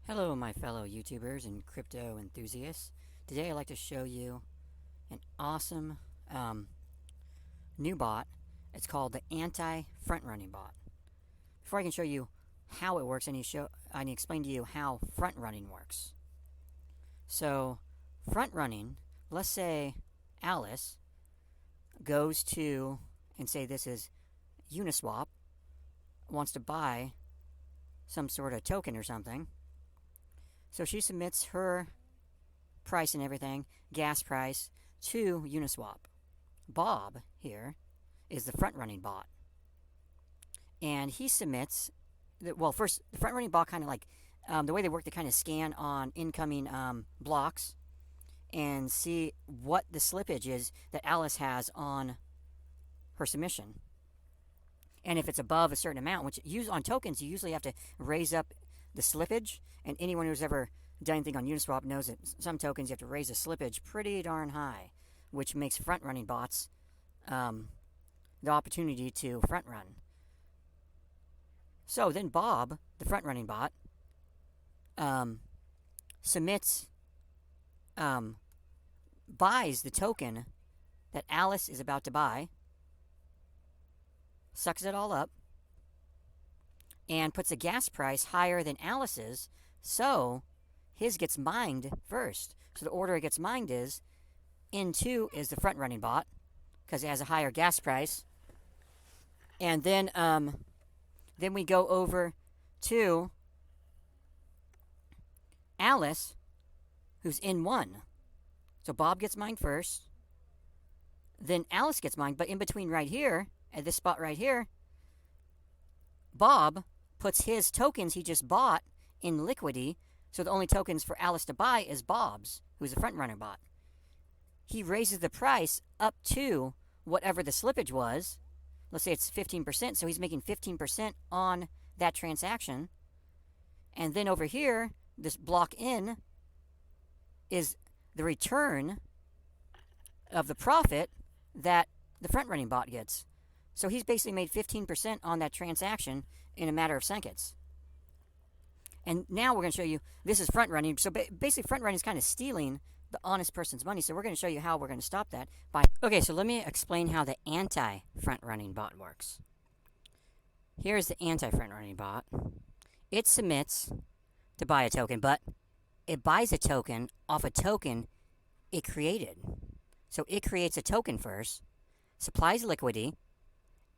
Hello, my fellow YouTubers and crypto enthusiasts. Today, I'd like to show you an awesome new bot. It's called the Anti-FrontRunning bot. Before I can show you how it works, I need to explain to you how front running works. So, front running, let's say Alice goes to, and say this is Uniswap, wants to buy some sort of token or something. So she submits her price and everything, gas price, to Uniswap. Bob here is the front running bot. And he submits, first, the front running bot kind of like, the way they work, they kind of scan on incoming blocks and see what the slippage is that Alice has on her submission. And if it's above a certain amount, which on tokens, you usually have to raise up the slippage. And anyone who's ever done anything on Uniswap knows that some tokens you have to raise the slippage pretty darn high, which makes front running bots the opportunity to front run. So then Bob, the front running bot, submits, buys the token that Alice is about to buy, sucks it all up, and puts a gas price higher than Alice's, so his gets mined first. So the order it gets mined is N2 is the front running bot because it has a higher gas price, and then we go over to Alice, who's N1. So Bob gets mined first, then Alice gets mined, but in between right here, at this spot right here, Bob puts his tokens he just bought in liquidity, so the only tokens for Alice to buy is Bob's, who's a front runner bot. He raises the price up to whatever the slippage was. Let's say it's 15%, so he's making 15% on that transaction. And then over here, this block in is the return of the profit that the front running bot gets. So he's basically made 15% on that transaction in a matter of seconds. And now we're going to show you, this is front running. So basically front running is kind of stealing the honest person's money. So we're going to show you how we're going to stop that. Okay, so let me explain how the anti-front running bot works. Here's the anti-front running bot. It submits to buy a token, but it buys a token off a token it created. So it creates a token first, supplies liquidity,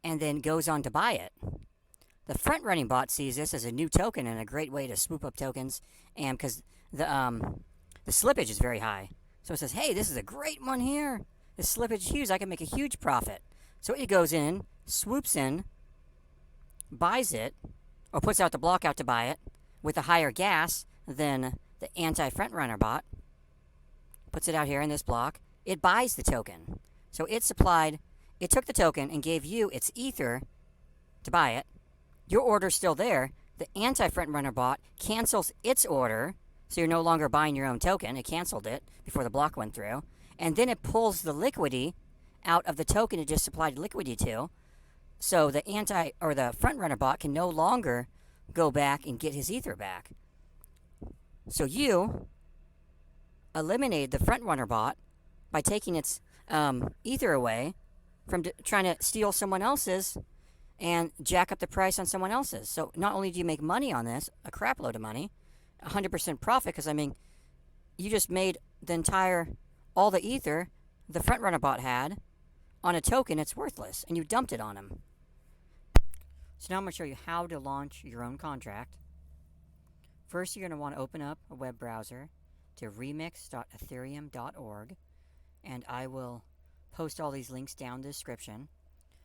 and then goes on to buy it. The front running bot sees this as a new token and a great way to swoop up tokens, and because the slippage is very high. So it says, hey, this is a great one here. This slippage is huge. I can make a huge profit. So it goes in, swoops in, buys it, or puts out the block out to buy it with a higher gas than the anti-FrontRunner bot. Puts it out here in this block. It buys the token. So it took the token and gave you its ether to buy it. Your order's still there. The anti-FrontRunner bot cancels its order, so you're no longer buying your own token. It canceled it before the block went through. And then it pulls the liquidity out of the token it just supplied liquidity to. So the FrontRunner bot can no longer go back and get his ether back. So you eliminated the FrontRunner bot by taking its ether away from trying to steal someone else's and jack up the price on someone else's. So not only do you make money on this, a crap load of money, 100% profit, because I mean, you just made all the ether the front runner bot had on a token it's worthless, and you dumped it on him. So now I'm going to show you how to launch your own contract. First, you're going to want to open up a web browser to remix.ethereum.org, and I will post all these links down in the description.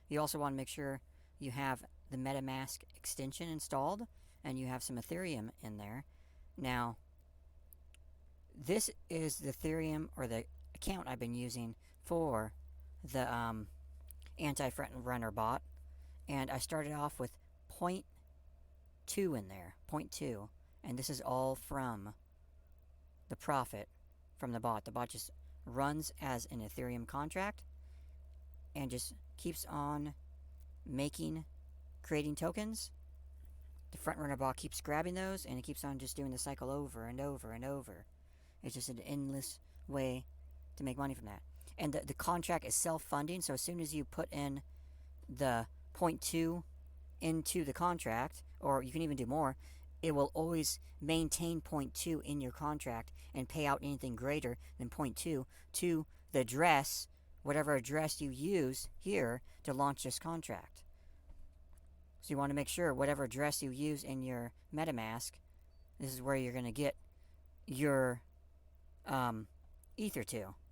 You also want to make sure you have the metamask extension installed and you have some Ethereum in there. Now, this is the Ethereum, or the account I've been using for the anti-FrontRunner bot, and I started off with 0.2 in there, 0.2, and this is all from the profit from the bot. The bot just runs as an Ethereum contract and just keeps on creating tokens the FrontRunner bot keeps grabbing those, and it keeps on just doing the cycle over and over and over. It's just an endless way to make money from that. And the contract is self-funding, so as soon as you put in the 0.2 into the contract, or you can even do more, it will always maintain 0.2 in your contract and pay out anything greater than 0.2 to the address, whatever address you use here to launch this contract. So you want to make sure whatever address you use in your metamask, this is where you're going to get your Ether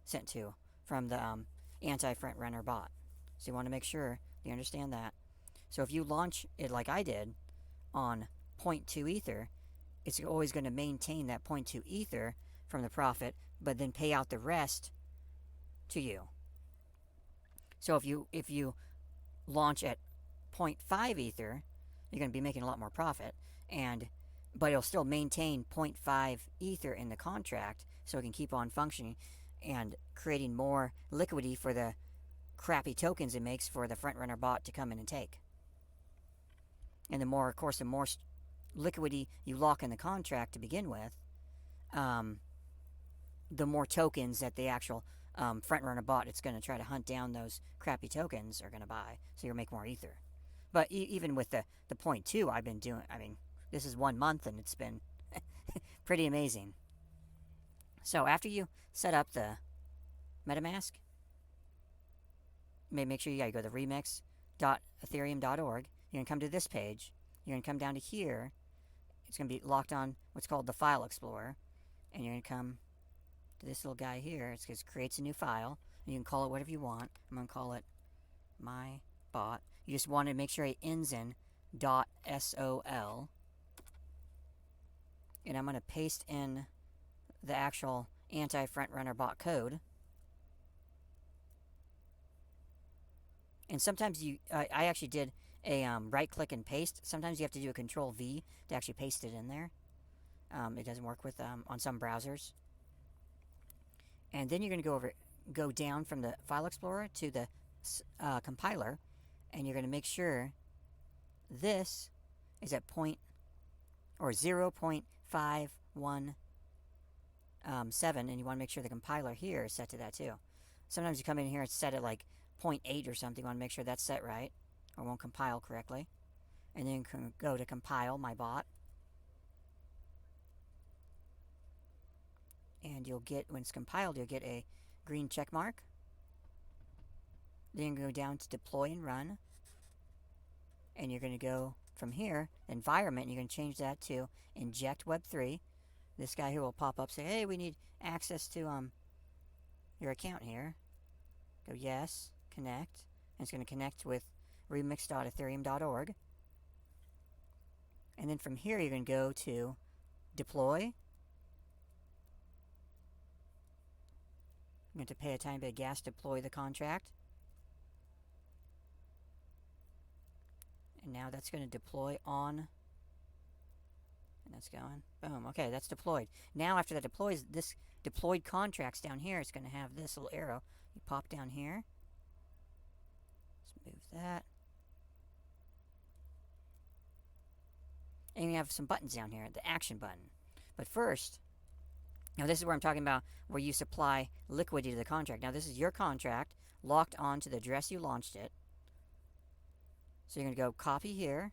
sent to from the Anti-FrontRunner bot. So you want to make sure you understand that. So if you launch it like I did on 0.2 Ether, it's always going to maintain that 0.2 Ether from the profit, but then pay out the rest to you. So if you launch at 0.5 Ether, you're going to be making a lot more profit, but it'll still maintain 0.5 Ether in the contract, so it can keep on functioning and creating more liquidity for the crappy tokens it makes for the FrontRunner bot to come in and take. And the more liquidity you lock in the contract to begin with, the more tokens that the actual FrontRunner bot it's going to try to hunt down those crappy tokens are going to buy, so you'll make more Ether. But even with the 0.2 I've been doing, I mean, this is 1 month and it's been pretty amazing. So after you set up the metamask, make sure you go to remix.ethereum.org. You're going to come to this page. You're going to come down to here. It's going to be locked on what's called the File Explorer. And you're going to come to this little guy here. It creates a new file. And you can call it whatever you want. I'm going to call it my bot. You just want to make sure it ends in .sol. And I'm going to paste in the actual Anti-FrontRunner bot code. And sometimes I actually did a right click and paste. Sometimes you have to do a Control V to actually paste it in there. It doesn't work with on some browsers. And then you're going to go down from the File Explorer to the compiler, and you're going to make sure this is at 0.517, and you want to make sure the compiler here is set to that too. Sometimes you come in here and set it like 0.8 or something. You want to make sure that's set right, or it won't compile correctly. And then you can go to compile my bot, and you'll get, when it's compiled, you'll get a green check mark. Then you can go down to deploy and run, and you're going to go from here, environment, and you're going to change that to inject web3. This guy here will pop up, say, hey, we need access to your account here. Go yes, connect, and it's going to connect with remix.ethereum.org. And then from here, you're going to go to deploy. I'm going to pay a tiny bit of gas to deploy the contract. And now that's going to deploy on. And that's going. Boom. Okay, that's deployed. Now after that deploys, this deployed contracts down here, it's going to have this little arrow. You pop down here. Let's move that. And you have some buttons down here, the action button. But first, now this is where I'm talking about where you supply liquidity to the contract. Now this is your contract locked onto the address you launched it. So you're going to go copy here.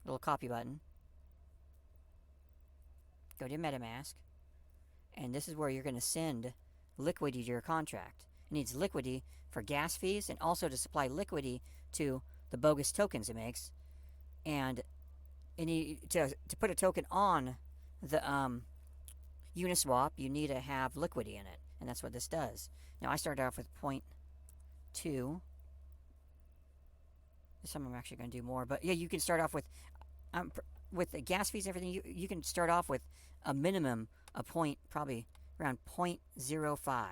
Little copy button. Go to MetaMask. And this is where you're going to send liquidity to your contract. It needs liquidity for gas fees and also to supply liquidity to the bogus tokens it makes. And to put a token on the Uniswap, you need to have liquidity in it. And that's what this does. Now I started off with 0.2. Some I'm actually going to do more. But yeah, you can start off with the gas fees and everything. You can start off with a minimum of probably around 0.05.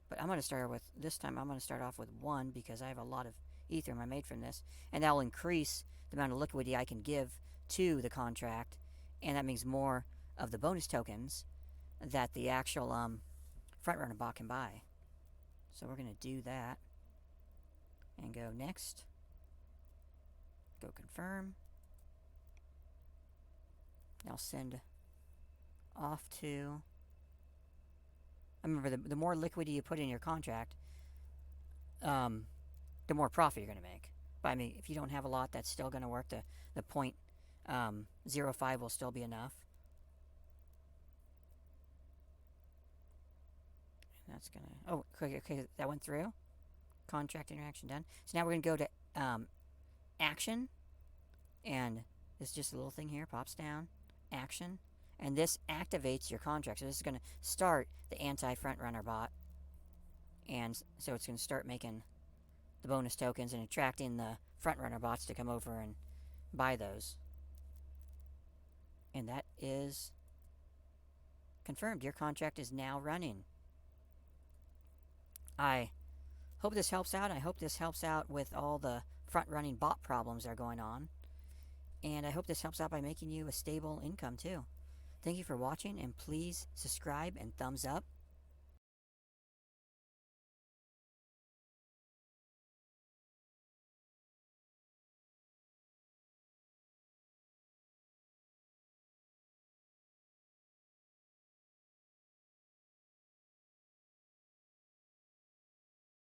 But I'm going to start with, this time I'm going to start off with 1 because I have a lot of Ethereum I made from this. And that will increase the amount of liquidity I can give to the contract. And that means more of the bonus tokens that the actual FrontRunner bot can buy. So we're going to do that. And go next. go confirm. Now send off to. Remember, the more liquidity you put in your contract, the more profit you're going to make. But I mean, if you don't have a lot, that's still going to work. The point 0.05 will still be enough. And that's going to... Oh, okay, that went through. Contract interaction done. So now we're going to go to action. And this is just a little thing here. Pops down. Action. And this activates your contract. So this is going to start the Anti-FrontRunner bot. And so it's going to start making the bonus tokens and attracting the FrontRunner bots to come over and buy those. And that is confirmed. Your contract is now running. I hope this helps out. I hope this helps out with all the front-running bot problems that are going on. And I hope this helps out by making you a stable income too. Thank you for watching, and please subscribe and thumbs up.